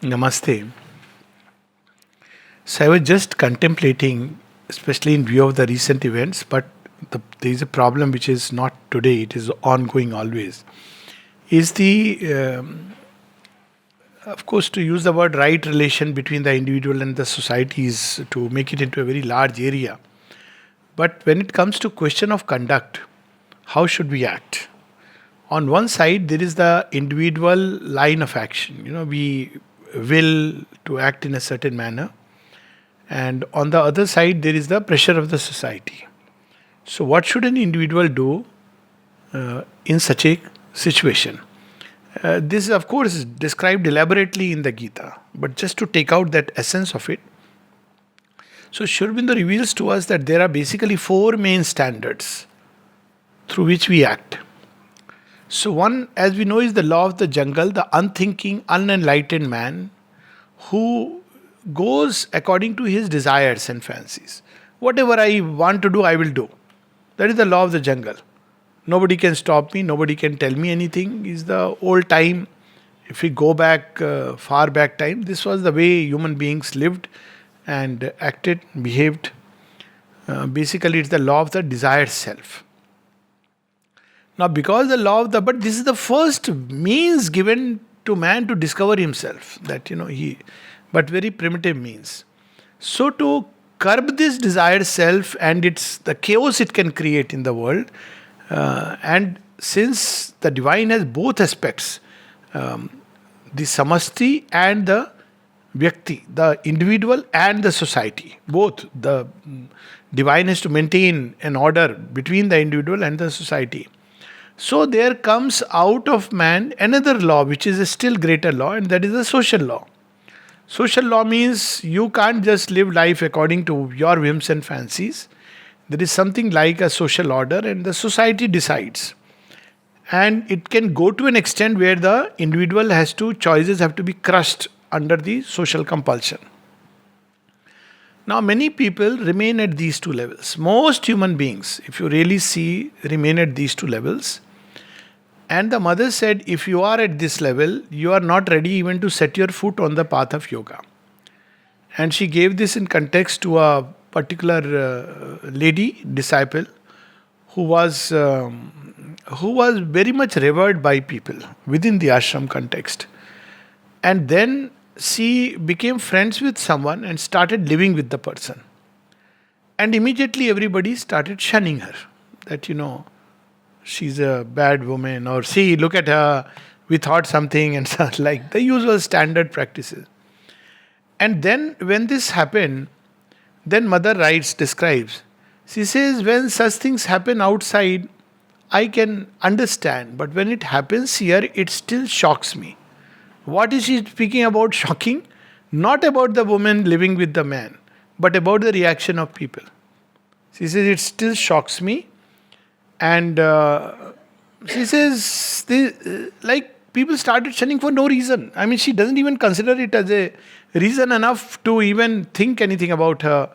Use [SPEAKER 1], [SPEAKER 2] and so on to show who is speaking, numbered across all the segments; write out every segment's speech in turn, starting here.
[SPEAKER 1] Namaste. So I was just contemplating, especially in view of the recent events, but there is a problem which is not today, it is ongoing always. Is of course, to use the word right relation between the individual and the society is to make it into a very large area. But when it comes to question of conduct, how should we act? On one side, there is the individual line of action. We will to act in a certain manner, and on the other side there is the pressure of the society. So what should an individual do in such a situation? This of course is described elaborately in the Gita, but just to take out that essence of it. So Sri Aurobindo reveals to us that there are basically four main standards through which we act. So one, as we know, is the law of the jungle, the unthinking, unenlightened man who goes according to his desires and fancies. Whatever I want to do, I will do. That is the law of the jungle. Nobody can stop me, nobody can tell me anything. Is the old time. If we go back, far back time, this was the way human beings lived and acted, behaved. Basically, it's the law of the desired self. Now, because but this is the first means given to man to discover himself. But very primitive means. So to curb this desired self and its the chaos it can create in the world, and since the divine has both aspects, the samasti and the vyakti, the individual and the society, both the divine has to maintain an order between the individual and the society. So there comes out of man another law, which is a still greater law, and that is the social law. Social law means you can't just live life according to your whims and fancies. There is something like a social order, and the society decides. And it can go to an extent where the individual choices have to be crushed under the social compulsion. Now, many people remain at these two levels. Most human beings, if you really see, remain at these two levels. And the mother said, if you are at this level, you are not ready even to set your foot on the path of yoga. And she gave this in context to a particular lady, disciple, who was very much revered by people within the ashram context. And then she became friends with someone and started living with the person. And immediately everybody started shunning her. That, she's a bad woman, or see, look at her, we thought something, and such like the usual standard practices. And then when this happened, then Mother describes, she says, when such things happen outside, I can understand, but when it happens here, it still shocks me. What is she speaking about shocking? Not about the woman living with the man, but about the reaction of people. She says, it still shocks me. And she says, people started shunning for no reason. I mean, she doesn't even consider it as a reason enough to even think anything about her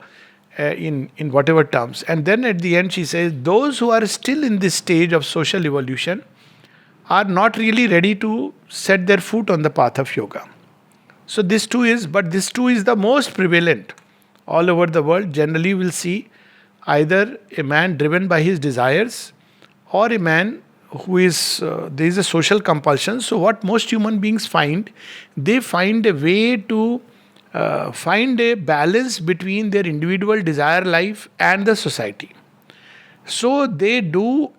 [SPEAKER 1] in whatever terms. And then at the end, she says, those who are still in this stage of social evolution are not really ready to set their foot on the path of yoga. So this too is the most prevalent all over the world. Generally, we'll see either a man driven by his desires or a man who is, there is a social compulsion. So what most human beings find, they find a way to find a balance between their individual desire life and the society. So they do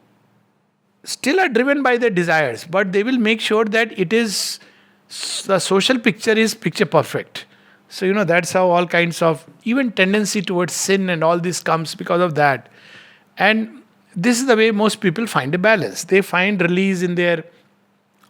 [SPEAKER 1] still are driven by their desires, but they will make sure that it is the social picture is picture perfect. So that's how all kinds of even tendency towards sin and all this comes because of that. And this is the way most people find a balance. They find release in their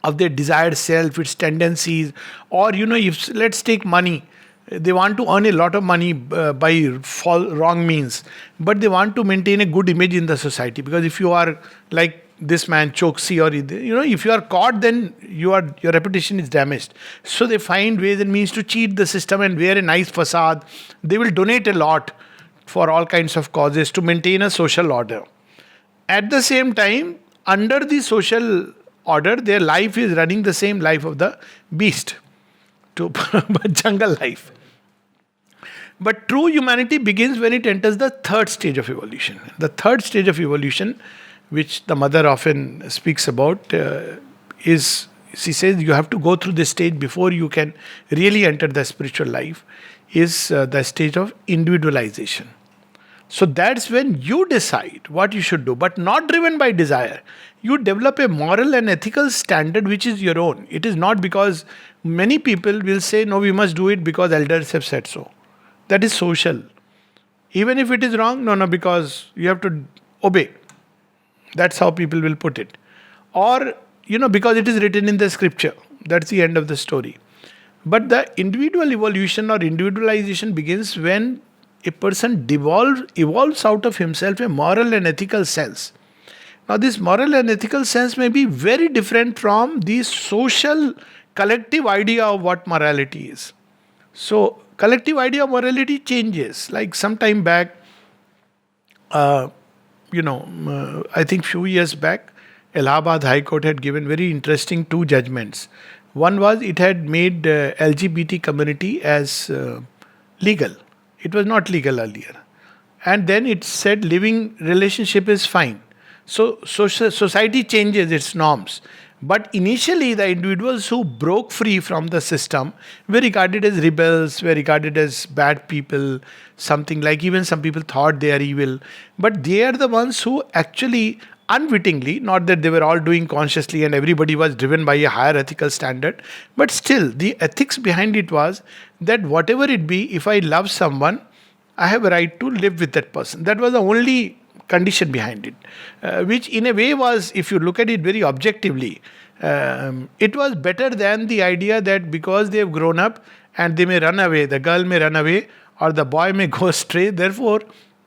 [SPEAKER 1] desired self, its tendencies, or if let's take money. They want to earn a lot of money by wrong means, but they want to maintain a good image in the society, because if you are like this man Choksi, or if you are caught, then your reputation is damaged. So they find ways and means to cheat the system and wear a nice facade. They will donate a lot for all kinds of causes to maintain a social order. At the same time, under the social order, their life is running the same life of the beast. to jungle life. But true humanity begins when it enters the third stage of evolution. The third stage of evolution, which the mother often speaks about, is she says you have to go through this stage before you can really enter the spiritual life, is the stage of individualization. So that's when you decide what you should do, but not driven by desire. You develop a moral and ethical standard which is your own. It is not because many people will say, no, we must do it because elders have said so. That is social. Even if it is wrong, no, because you have to obey. That's how people will put it. Or, because it is written in the scripture. That's the end of the story. But the individual evolution or individualization begins when a person evolves out of himself a moral and ethical sense. Now, this moral and ethical sense may be very different from the social collective idea of what morality is. So, collective idea of morality changes. Like some time back, I think few years back, Allahabad High Court had given very interesting two judgments. One was it had made LGBT community as legal. It was not legal earlier. And then it said living relationship is fine. So society changes its norms. But initially the individuals who broke free from the system were regarded as rebels, were regarded as bad people, something like even some people thought they are evil. But they are the ones who actually unwittingly, not that they were all doing consciously and everybody was driven by a higher ethical standard, but still the ethics behind it was that whatever it be, if I love someone, I have a right to live with that person. That was the only condition behind it, which in a way was, if you look at it very objectively, it was better than the idea that because they have grown up and they may run away, the girl may run away or the boy may go astray, therefore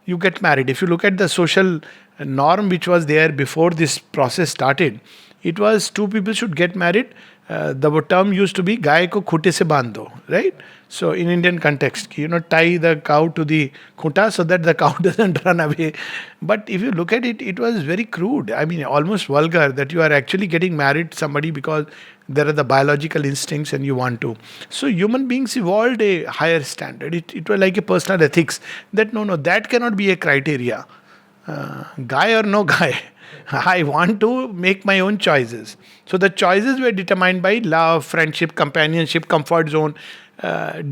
[SPEAKER 1] you get married. If you look at the social norm which was there before this process started, it was two people should get married. The term used to be "Gaay ko khute se bandho," right? So in Indian context, tie the cow to the khuta so that the cow doesn't run away. But if you look at it, it was very crude. I mean, almost vulgar that you are actually getting married to somebody because there are the biological instincts and you want to. So human beings evolved a higher standard. It was like a personal ethics that no, that cannot be a criteria. Guy or no guy. I want to make my own choices. So the choices were determined by love, friendship, companionship, comfort zone.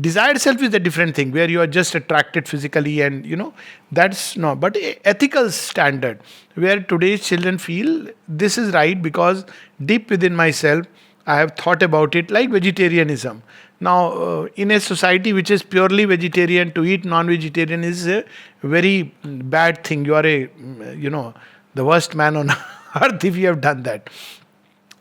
[SPEAKER 1] Desired self is a different thing where you are just attracted physically and that's no. But ethical standard where today's children feel this is right because deep within myself I have thought about it, like vegetarianism. Now, in a society which is purely vegetarian, to eat non-vegetarian is a very bad thing. You are the worst man on earth if you have done that.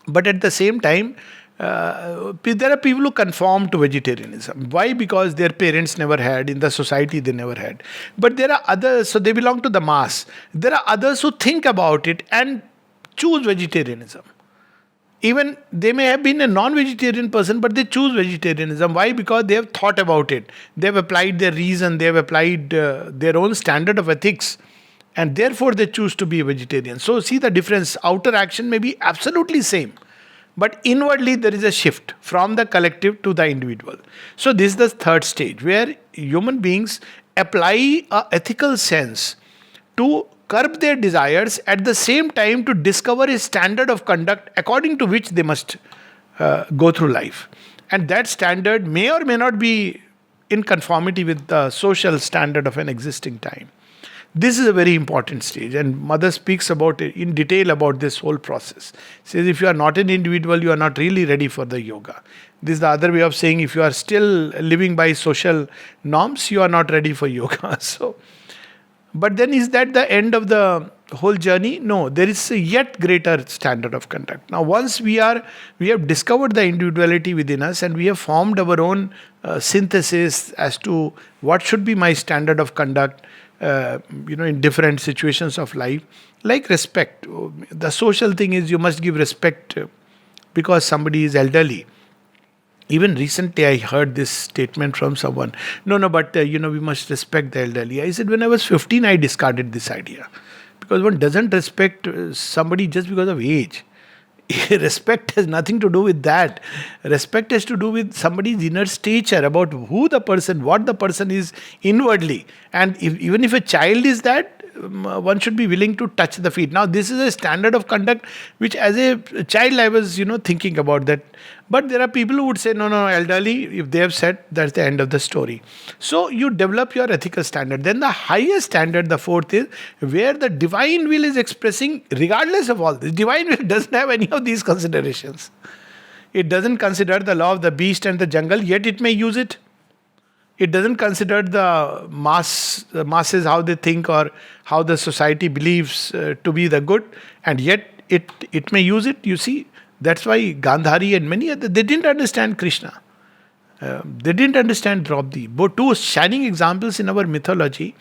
[SPEAKER 1] But at the same time, there are people who conform to vegetarianism. Why? Because their parents never had, in the society they never had. But there are others, so they belong to the mass. There are others who think about it and choose vegetarianism. Even they may have been a non-vegetarian person, but they choose vegetarianism. Why? Because they have thought about it. They have applied their reason. They have applied their own standard of ethics. And therefore they choose to be a vegetarian. So see the difference. Outer action may be absolutely same. But inwardly there is a shift from the collective to the individual. So this is the third stage where human beings apply an ethical sense to curb their desires, at the same time to discover a standard of conduct according to which they must go through life. And that standard may or may not be in conformity with the social standard of an existing time. This is a very important stage, and Mother speaks about it in detail about this whole process. Says if you are not an individual, you are not really ready for the yoga. This is the other way of saying if you are still living by social norms, you are not ready for yoga. But then is that the end of the whole journey? No, there is a yet greater standard of conduct. Now, once we have discovered the individuality within us and we have formed our own synthesis as to what should be my standard of conduct, in different situations of life, like respect. The social thing is you must give respect because somebody is elderly. Even recently, I heard this statement from someone. But we must respect the elderly. I said, when I was 15, I discarded this idea. Because one doesn't respect somebody just because of age. Respect has nothing to do with that. Respect has to do with somebody's inner stature, about who the person, what the person is inwardly. And even if a child is that, one should be willing to touch the feet. Now, this is a standard of conduct which, as a child, I was, thinking about that. But there are people who would say, no, no, elderly, if they have said, that's the end of the story. So you develop your ethical standard. Then the highest standard, the fourth, is where the divine will is expressing, regardless of all this. Divine will doesn't have any of these considerations. It doesn't consider the law of the beast and the jungle, yet it may use it. It doesn't consider the masses, how they think or how the society believes to be the good, and yet it may use it. You see, that's why Gandhari and many other, they didn't understand Krishna. They didn't understand Draupadi. But two shining examples in our mythology,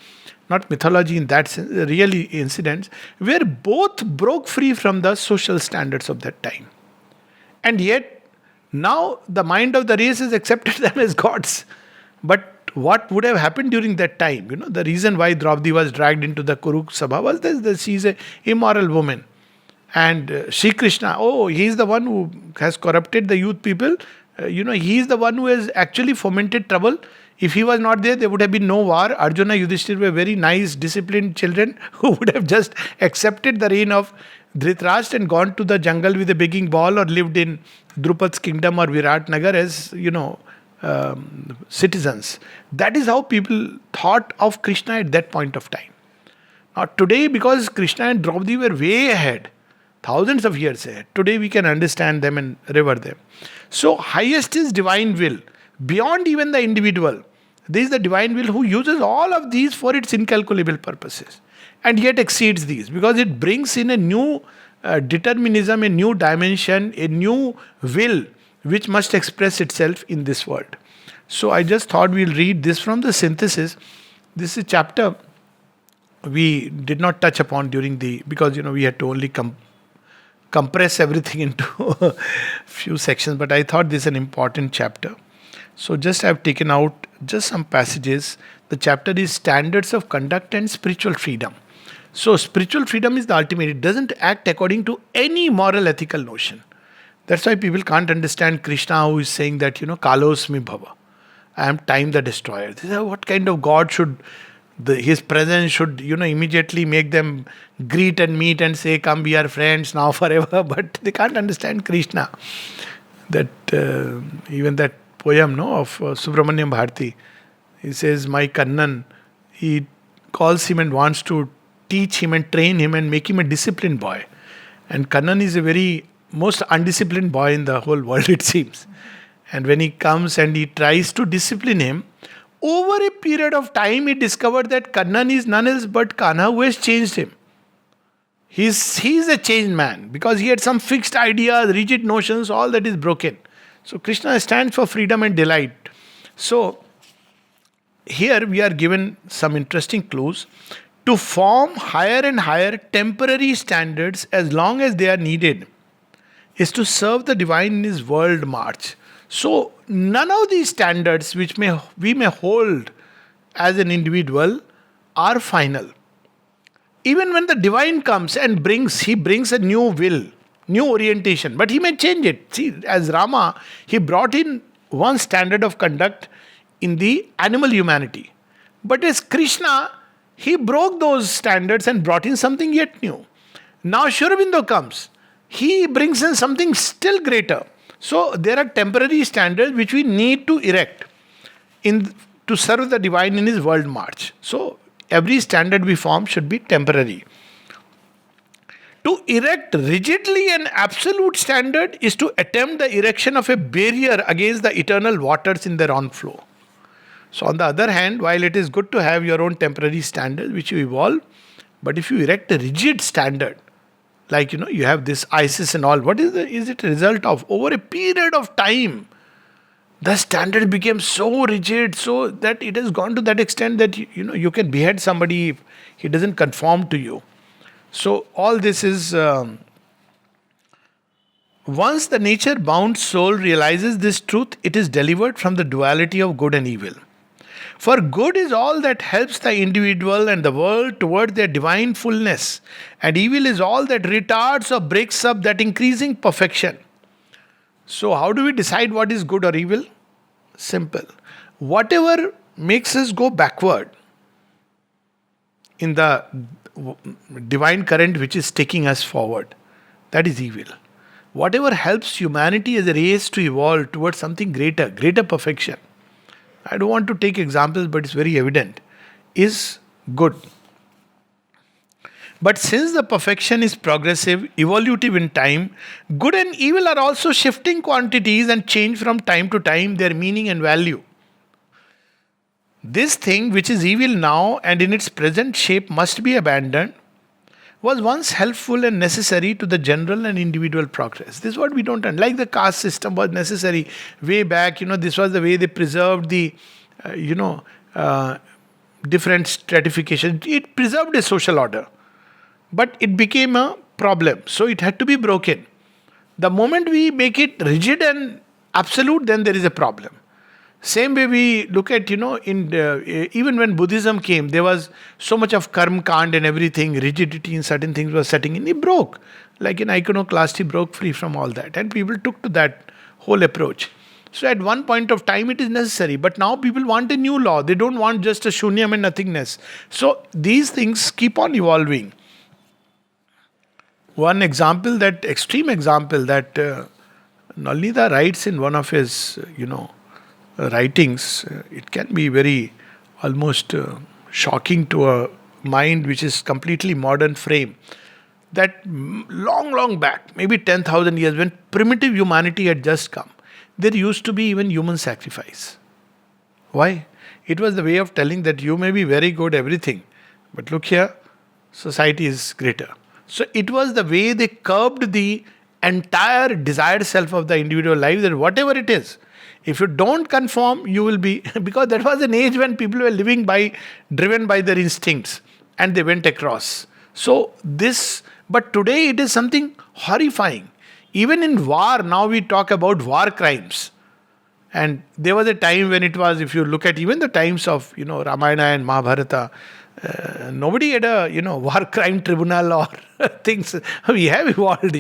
[SPEAKER 1] not mythology in that sense, really incidents, where both broke free from the social standards of that time. And yet, now the mind of the race has accepted them as gods. But what would have happened during that time? The reason why Draupadi was dragged into the Kuruk Sabha was that she is an immoral woman. And Shri Krishna, he is the one who has corrupted the youth people. He is the one who has actually fomented trouble. If he was not there, there would have been no war. Arjuna, Yudhishthir were very nice, disciplined children who would have just accepted the reign of Dhritarashtra and gone to the jungle with a begging bowl, or lived in Drupad's kingdom or Virat Nagar as, citizens. That is how people thought of Krishna at that point of time. Now today, because Krishna and Draupadi were way ahead, thousands of years ahead, today we can understand them and revere them. So highest is divine will, beyond even the individual. This is the divine will who uses all of these for its incalculable purposes, and yet exceeds these, because it brings in a new determinism, a new dimension, a new will which must express itself in this world. So I just thought we'll read this from the synthesis. This is a chapter we did not touch upon because we had to only compress everything into a few sections, but I thought this is an important chapter. So just I've taken out just some passages. The chapter is Standards of Conduct and Spiritual Freedom. So spiritual freedom is the ultimate. It doesn't act according to any moral ethical notion. That's why people can't understand Krishna, who is saying that, Kalosmi Bhava. I am time the destroyer. They say, what kind of God should, his presence should, immediately make them greet and meet and say, come, we are friends now forever. But they can't understand Krishna. That, even that poem, of Subramanyam Bharati, he says, my Kannan, he calls him and wants to teach him and train him and make him a disciplined boy. And Kannan is a very most undisciplined boy in the whole world, it seems. And when he comes and he tries to discipline him, over a period of time he discovered that Kannan is none else but Kanha, who has changed him. He's a changed man, because he had some fixed ideas, rigid notions, all that is broken. So Krishna stands for freedom and delight. So here we are given some interesting clues. To form higher and higher temporary standards as long as they are needed is to serve the divine in his world march. So none of these standards which we may hold as an individual are final. Even when the divine comes and he brings a new will, new orientation, but he may change it. See, as Rama, he brought in one standard of conduct in the animal humanity. But as Krishna, he broke those standards and brought in something yet new. Now Sri Aurobindo comes. He brings in something still greater. So there are temporary standards which we need to erect to serve the divine in his world march. So every standard we form should be temporary. To erect rigidly an absolute standard is to attempt the erection of a barrier against the eternal waters in their own flow. So on the other hand, while it is good to have your own temporary standard which you evolve, but if you erect a rigid standard, like you have this ISIS and all, what is it a result of? Over a period of time, the standard became so rigid, so that it has gone to that extent that you can behead somebody if he doesn't conform to you. So all this is once the nature bound soul realizes this truth, it is delivered from the duality of good and evil. For good is all that helps the individual and the world toward their divine fullness, and evil is all that retards or breaks up that increasing perfection. So, how do we decide what is good or evil? Simple. Whatever makes us go backward in the divine current which is taking us forward, that is evil. Whatever helps humanity as a race to evolve towards something greater, greater perfection, I don't want to take examples, but it's very evident, is good. But since the perfection is progressive, evolutive in time, good and evil are also shifting quantities and change from time to time their meaning and value. This thing, which is evil now and in its present shape must be abandoned, was once helpful and necessary to the general and individual progress. This is what we don't understand. Like the caste system was necessary way back, this was the way they preserved the, different stratification. It preserved a social order, but it became a problem. So it had to be broken. The moment we make it rigid and absolute, then there is a problem. Same way we look at, even when Buddhism came, there was so much of karma kand and everything, rigidity in certain things was setting in. It broke. Like in iconoclasty, broke free from all that. And people took to that whole approach. So at one point of time, it is necessary. But now people want a new law. They don't want just a shunyam and nothingness. So these things keep on evolving. One example, that extreme example that Nalnida writes in one of his, writings, it can be very almost shocking to a mind which is completely modern frame. That long, long back, maybe 10,000 years, when primitive humanity had just come, there used to be even human sacrifice. Why? It was the way of telling that you may be very good everything, but look here, society is greater. So it was the way they curbed the entire desired self of the individual life, that whatever it is, if you don't conform, you will be, because that was an age when people were living driven by their instincts, and they went across. So but today it is something horrifying. Even in war, now we talk about war crimes. And there was a time when it was, if you look at even the times of, Ramayana and Mahabharata, nobody had a, war crime tribunal or things. We have evolved,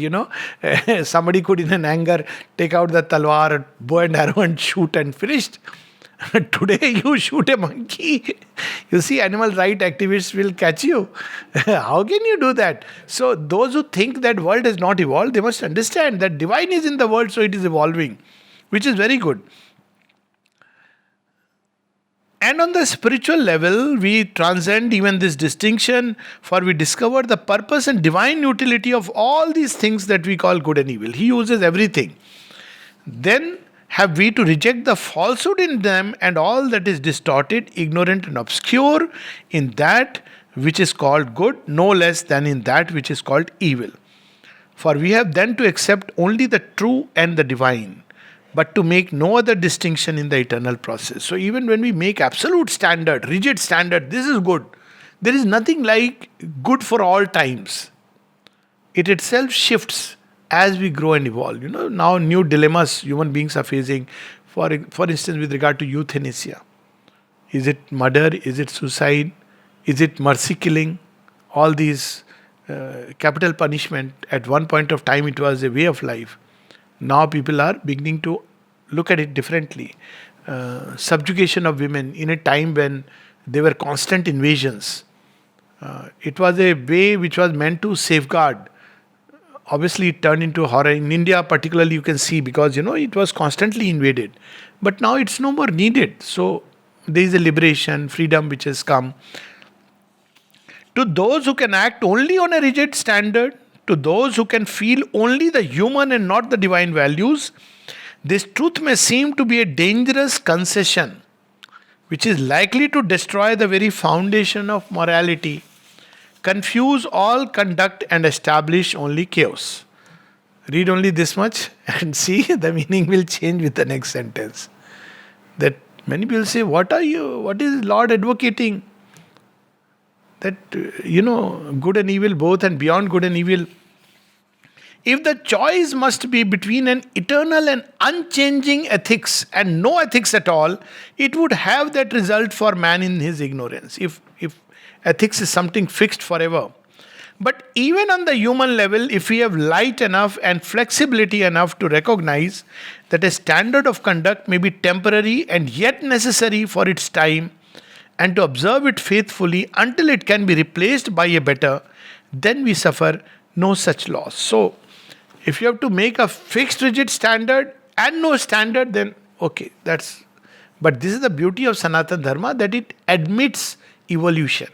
[SPEAKER 1] Somebody could in an anger take out the talwar, bow and arrow and shoot and finished. Today you shoot a monkey. You see, animal right activists will catch you. How can you do that? So those who think that world has not evolved, they must understand that divine is in the world, so it is evolving, which is very good. And on the spiritual level, we transcend even this distinction, for we discover the purpose and divine utility of all these things that we call good and evil. He uses everything. Then have we to reject the falsehood in them and all that is distorted, ignorant, and obscure in that which is called good, no less than in that which is called evil. For we have then to accept only the true and the divine, but to make no other distinction in the eternal process. So even when we make absolute standard, rigid standard, this is good, there is nothing like good for all times. It itself shifts as we grow and evolve. Now new dilemmas human beings are facing, for instance, with regard to euthanasia. Is it murder? Is it suicide? Is it mercy killing? All these capital punishment, at one point of time it was a way of life. Now people are beginning to look at it differently. Subjugation of women in a time when there were constant invasions. It was a way which was meant to safeguard. Obviously it turned into horror. In India particularly you can see, because it was constantly invaded. But now it's no more needed. So there is a liberation, freedom which has come. To those who can act only on a rigid standard, to those who can feel only the human and not the divine values, this truth may seem to be a dangerous concession, which is likely to destroy the very foundation of morality, confuse all conduct, and establish only chaos. Read only this much and see the meaning will change with the next sentence. That many people say, what is Lord advocating? That, good and evil both, and beyond good and evil. If the choice must be between an eternal and unchanging ethics and no ethics at all, it would have that result for man in his ignorance. If ethics is something fixed forever. But even on the human level, if we have light enough and flexibility enough to recognize that a standard of conduct may be temporary and yet necessary for its time, and to observe it faithfully until it can be replaced by a better, then we suffer no such loss. So, if you have to make a fixed rigid standard and no standard, then okay, that's. But this is the beauty of Sanatana Dharma, that it admits evolution.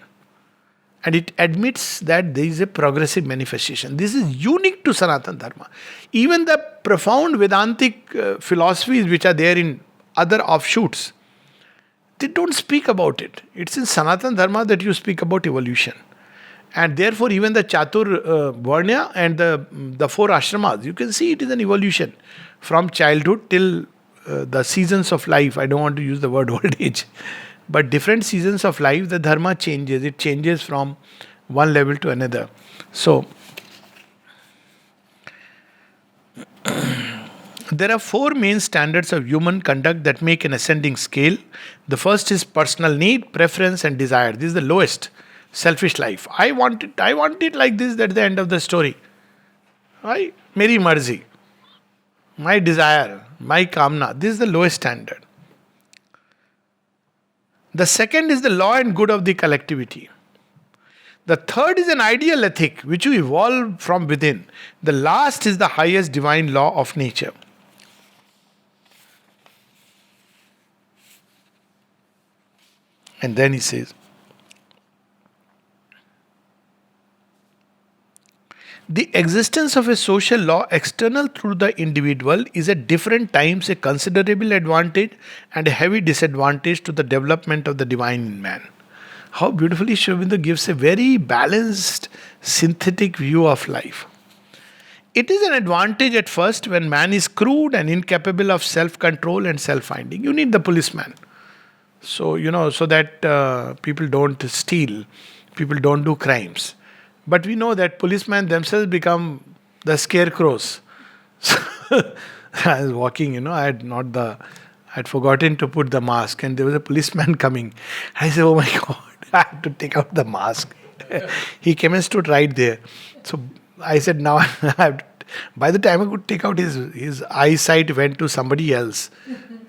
[SPEAKER 1] And it admits that there is a progressive manifestation. This is unique to Sanatana Dharma. Even the profound Vedantic philosophies which are there in other offshoots, they don't speak about it. It's in Sanatana Dharma that you speak about evolution. And therefore, even the Chatur Varnya and the four ashramas, you can see it is an evolution from childhood till the seasons of life. I don't want to use the word old age. But different seasons of life, the dharma changes. It changes from one level to another. So, there are four main standards of human conduct that make an ascending scale. The first is personal need, preference, and desire. This is the lowest. Selfish life. I want it like this. That's the end of the story. Meri marzi. My desire, my kamna. This is the lowest standard. The second is the law and good of the collectivity. The third is an ideal ethic which you evolve from within. The last is the highest divine law of nature. And then he says, the existence of a social law external through the individual is at different times a considerable advantage and a heavy disadvantage to the development of the divine in man. How beautifully Sri Aurobindo gives a very balanced, synthetic view of life. It is an advantage at first when man is crude and incapable of self-control and self-finding. You need the policeman. So, so that people don't steal, people don't do crimes. But we know that policemen themselves become the scarecrows. So I was walking, I had forgotten to put the mask, and there was a policeman coming. I said, "Oh my God, I have to take out the mask." He came and stood right there. So I said, "Now I have to." By the time I could take out, his eyesight went to somebody else.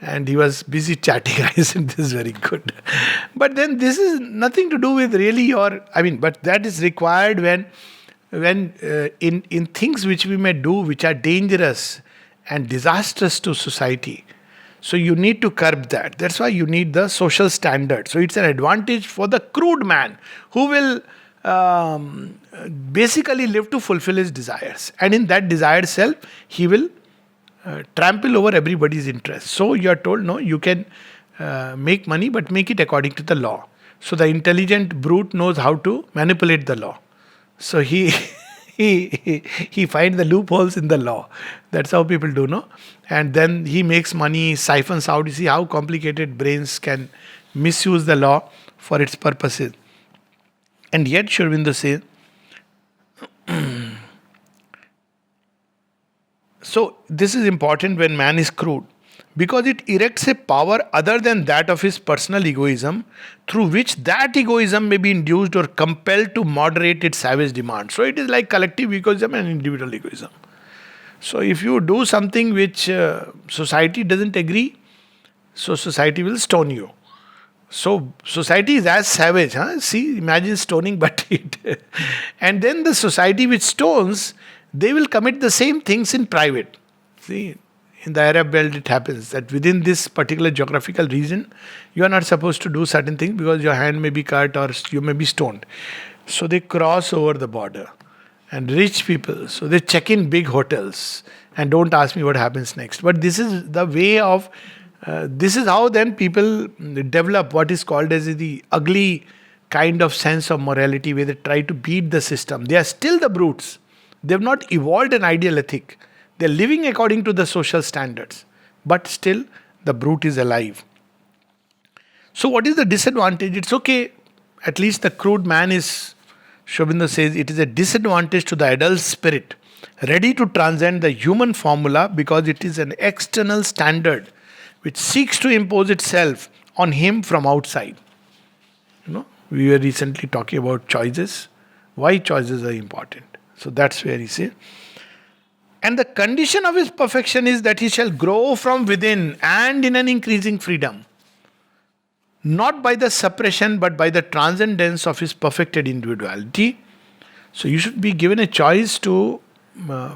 [SPEAKER 1] And he was busy chatting. I said, "This is very good." But then this is nothing to do with really but that is required when in things which we may do which are dangerous and disastrous to society. So you need to curb that. That's why you need the social standard. So it's an advantage for the crude man who will basically live to fulfill his desires. And in that desired self, he will trample over everybody's interest. So you are told, no, you can make money, but make it according to the law. So the intelligent brute knows how to manipulate the law. So he finds the loopholes in the law. That's how people do, no? And then he makes money, siphons out. You see how complicated brains can misuse the law for its purposes. And yet, Sri Aurobindo says, so this is important when man is crude, because it erects a power other than that of his personal egoism, through which that egoism may be induced or compelled to moderate its savage demands. So it is like collective egoism and individual egoism. So if you do something which society doesn't agree, so society will stone you. So society is as savage. See, imagine stoning but it. And then the society which stones, they will commit the same things in private. See, in the Arab world it happens that within this particular geographical region, you are not supposed to do certain things because your hand may be cut or you may be stoned. So they cross over the border. And rich people, so they check in big hotels and don't ask me what happens next. But this is the way of, this is how then people develop what is called as the ugly kind of sense of morality, where they try to beat the system. They are still the brutes. They have not evolved an ideal ethic. They are living according to the social standards. But still, the brute is alive. So what is the disadvantage? It's okay. At least the crude man is, Sri Aurobindo says, it is a disadvantage to the adult spirit ready to transcend the human formula because it is an external standard which seeks to impose itself on him from outside. We were recently talking about choices. Why choices are important. So that's where he says. And the condition of his perfection is that he shall grow from within and in an increasing freedom, not by the suppression but by the transcendence of his perfected individuality. So you should be given a choice to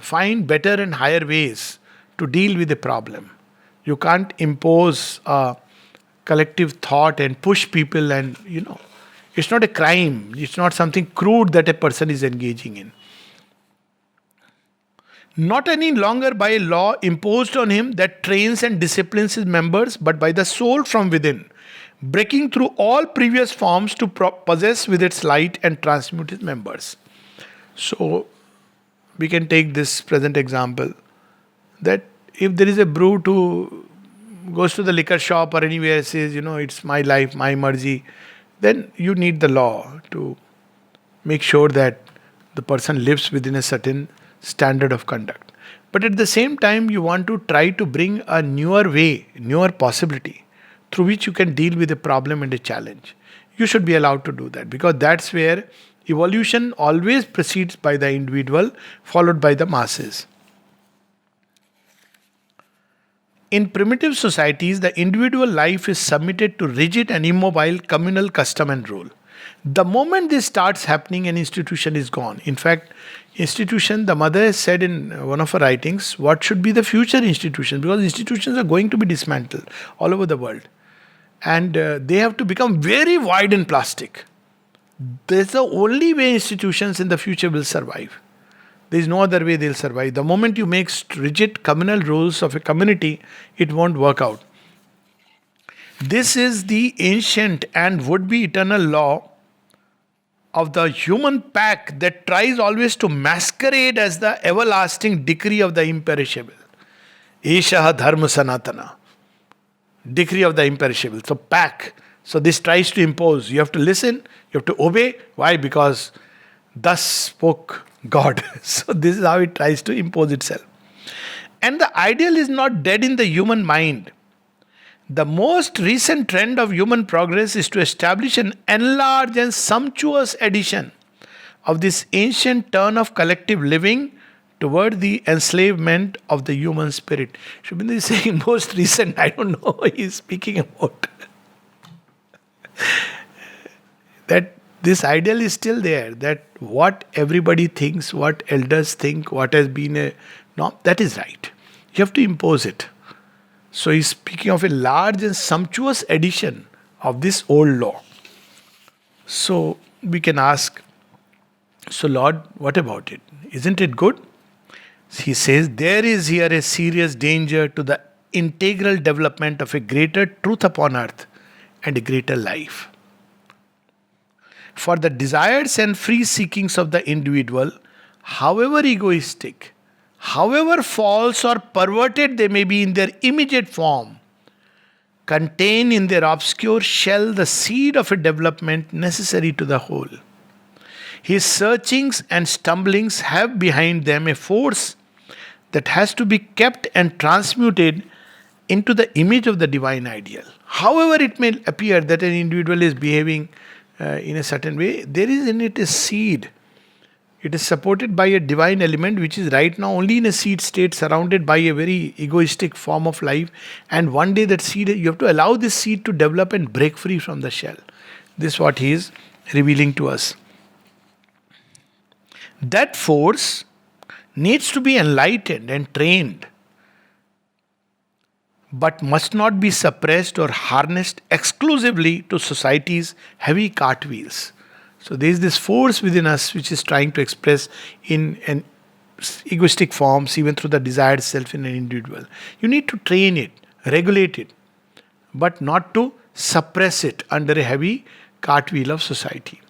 [SPEAKER 1] find better and higher ways to deal with the problem. You can't impose a collective thought and push people, and it's not a crime. It's not something crude that a person is engaging in. Not any longer by a law imposed on him that trains and disciplines his members, but by the soul from within, breaking through all previous forms to possess with its light and transmute his members. So, we can take this present example that if there is a brute who goes to the liquor shop or anywhere says, it's my life, my mercy, then you need the law to make sure that the person lives within a certain standard of conduct. But at the same time, you want to try to bring a newer way, newer possibility through which you can deal with a problem and a challenge. You should be allowed to do that, because that's where evolution always proceeds by the individual, followed by the masses. In primitive societies, the individual life is submitted to rigid and immobile communal custom and rule. The moment this starts happening, an institution is gone. In fact, institution, the mother has said in one of her writings, what should be the future institutions? Because institutions are going to be dismantled all over the world. And they have to become very wide and plastic. That's the only way institutions in the future will survive. There is no other way they'll survive. The moment you make rigid communal rules of a community, it won't work out. This is the ancient and would-be eternal law of the human pack that tries always to masquerade as the everlasting decree of the imperishable. Eshaha dharma sanatana. Decree of the imperishable. So pack. So this tries to impose. You have to listen. You have to obey. Why? Because thus spoke God. So this is how it tries to impose itself. And the ideal is not dead in the human mind. The most recent trend of human progress is to establish an enlarged and sumptuous edition of this ancient turn of collective living toward the enslavement of the human spirit. Shubhendu is saying most recent, I don't know what he is speaking about. That this ideal is still there, that what everybody thinks, what elders think, what has been a norm, that is right. You have to impose it. So he's speaking of a large and sumptuous edition of this old law. So we can ask, so Lord, what about it? Isn't it good? He says, there is here a serious danger to the integral development of a greater truth upon earth and a greater life. For the desires and free seekings of the individual, however egoistic, however false or perverted they may be in their immediate form, contain in their obscure shell the seed of a development necessary to the whole. His searchings and stumblings have behind them a force that has to be kept and transmuted into the image of the divine ideal. However it may appear that an individual is behaving in a certain way, there is in it a seed. It is supported by a divine element which is right now only in a seed state, surrounded by a very egoistic form of life. And one day that seed, you have to allow this seed to develop and break free from the shell. This is what he is revealing to us. That force needs to be enlightened and trained, but must not be suppressed or harnessed exclusively to society's heavy cartwheels. So there is this force within us which is trying to express in an egoistic forms, even through the desired self in an individual. You need to train it, regulate it, but not to suppress it under a heavy cartwheel of society.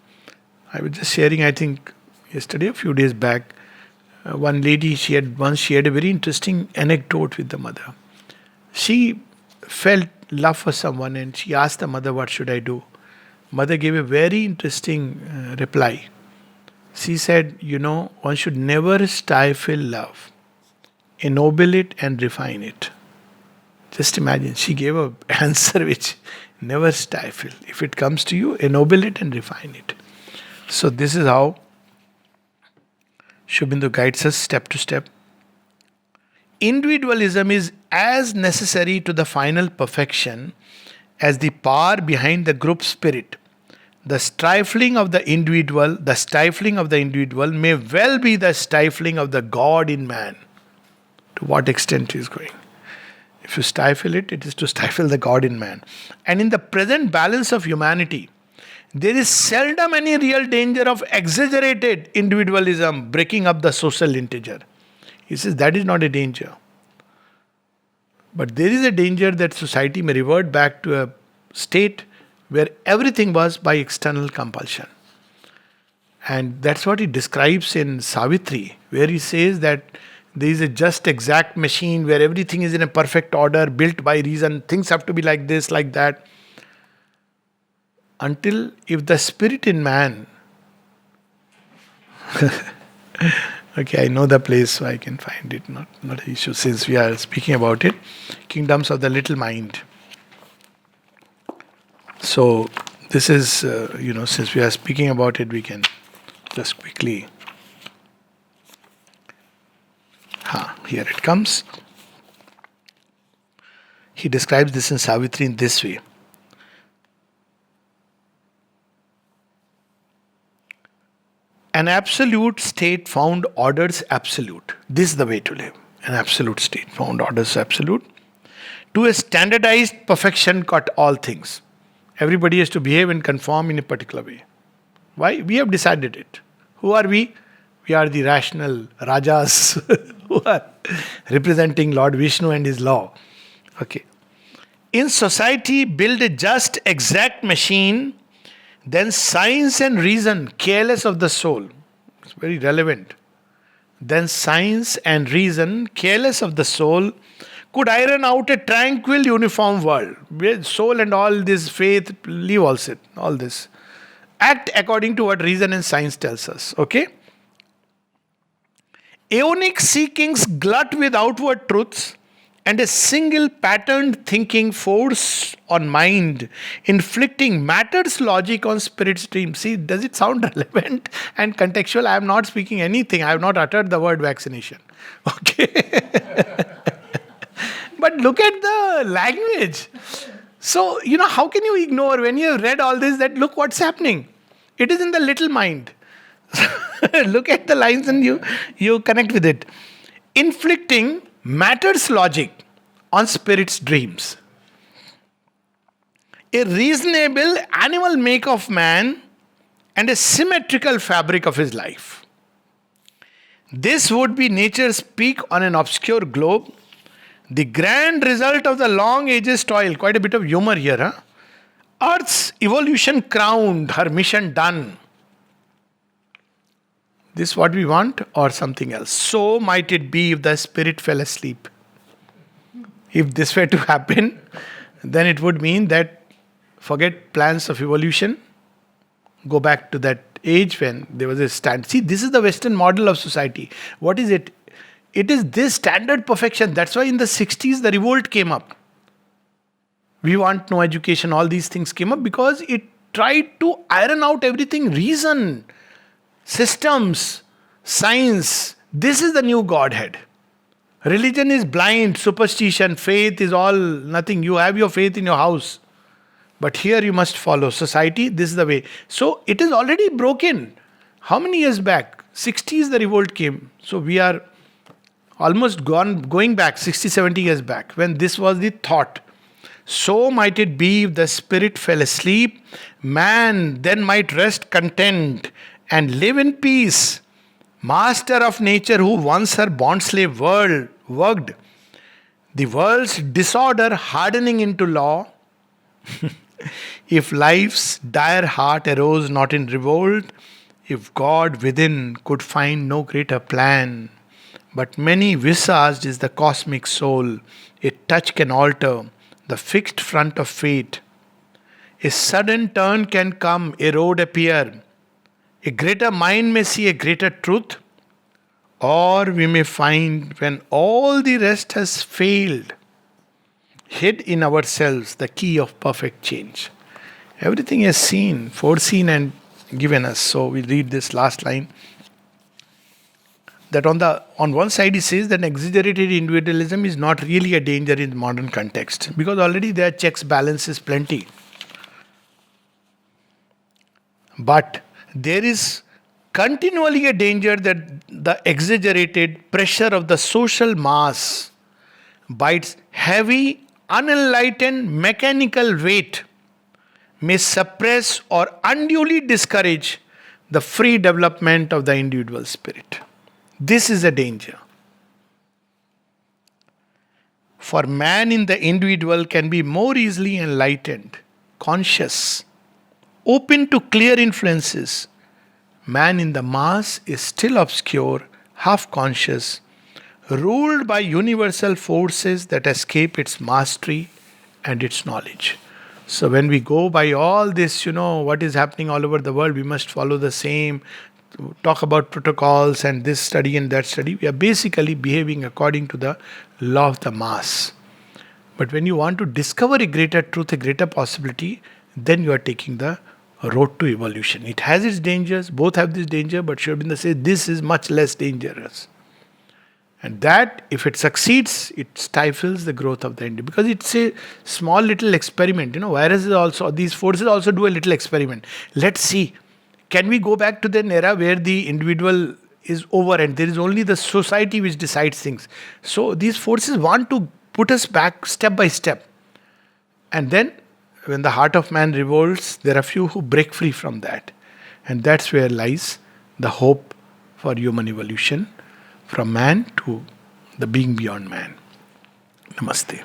[SPEAKER 1] I was just sharing, I think, yesterday, a few days back, one lady, she had a very interesting anecdote with the mother. She felt love for someone and she asked the mother, what should I do? Mother gave a very interesting reply. She said, one should never stifle love, ennoble it and refine it. Just imagine, she gave an answer which never stifle. If it comes to you, ennoble it and refine it. So this is how Sri Aurobindo guides us step to step. Individualism is as necessary to the final perfection as the power behind the group spirit. The stifling of the individual may well be the stifling of the God in man. To what extent he is going? If you stifle it, it is to stifle the God in man. And in the present balance of humanity, there is seldom any real danger of exaggerated individualism breaking up the social integer. He says that is not a danger. But there is a danger that society may revert back to a state where everything was by external compulsion. And that's what he describes in Savitri, where he says that there is a just exact machine where everything is in a perfect order, built by reason, things have to be like this, like that. Until if the spirit in man, okay, I know the place so I can find it, not an issue since we are speaking about it. Kingdoms of the Little Mind. So this is, since we are speaking about it, we can just quickly. Here it comes. He describes this in Savitri in this way. An absolute state found orders absolute. This is the way to live. An absolute state found orders absolute. To a standardized perfection cut all things. Everybody has to behave and conform in a particular way. Why? We have decided it. Who are we? We are the rational Rajas who are representing Lord Vishnu and his law. Okay. In society, build a just, exact machine, then science and reason, careless of the soul. It's very relevant. Then science and reason, careless of the soul, could iron out a tranquil, uniform world. Where soul and all this faith, leave all this. Act according to what reason and science tells us. Okay? Aeonic seekings glut with outward truths, and a single patterned thinking force on mind, inflicting matter's logic on spirit's dream. See, does it sound relevant and contextual? I am not speaking anything. I have not uttered the word vaccination. Okay? But look at the language. So, how can you ignore when you have read all this that look what's happening? It is in the little mind. Look at the lines and you connect with it. Inflicting matter's logic on spirit's dreams. A reasonable animal make of man and a symmetrical fabric of his life. This would be nature's peak on an obscure globe. The grand result of the long ages toil. Quite a bit of humor here, huh? Earth's evolution crowned, her mission done. This what we want or something else. So might it be if the spirit fell asleep. If this were to happen, then it would mean that forget plans of evolution, go back to that age when there was a stand. See, this is the Western model of society. What is it? It is this standard perfection. That's why in the 60s the revolt came up. We want no education, all these things came up because it tried to iron out everything. Reason, systems, science. This is the new Godhead. Religion is blind, superstition, faith is all nothing. You have your faith in your house. But here you must follow. Society, this is the way. So it is already broken. How many years back? 60s the revolt came. So we are almost going back 60, 70 years back when this was the thought. So might it be if the spirit fell asleep, man then might rest content and live in peace. Master of nature who once her bondslave world worked, the world's disorder hardening into law. If life's dire heart arose not in revolt, if God within could find no greater plan, but many visaged is the cosmic soul, a touch can alter the fixed front of fate. A sudden turn can come, a road appear, A greater mind may see a greater truth, or we may find when all the rest has failed, hid in ourselves the key of perfect change. Everything is seen, foreseen, and given us. So we read this last line that on one side he says that exaggerated individualism is not really a danger in modern context because already there are checks, balances plenty. But there is continually a danger that the exaggerated pressure of the social mass by its heavy, unenlightened mechanical weight may suppress or unduly discourage the free development of the individual spirit. This is a danger. For man in the individual can be more easily enlightened, conscious, open to clear influences. Man in the mass is still obscure, half conscious, ruled by universal forces that escape its mastery and its knowledge. So, when we go by all this, what is happening all over the world, we must follow the same, talk about protocols and this study and that study. We are basically behaving according to the law of the mass. But when you want to discover a greater truth, a greater possibility, then you are taking the road to evolution. It has its dangers, both have this danger, but Sri Aurobindo says this is much less dangerous. And that, if it succeeds, it stifles the growth of the individual. Because it's a small little experiment. Viruses also, these forces also do a little experiment. Let's see, can we go back to an era where the individual is over and there is only the society which decides things. So these forces want to put us back step by step. And then, when the heart of man revolts, there are few who break free from that. And that's where lies the hope for human evolution from man to the being beyond man. Namaste.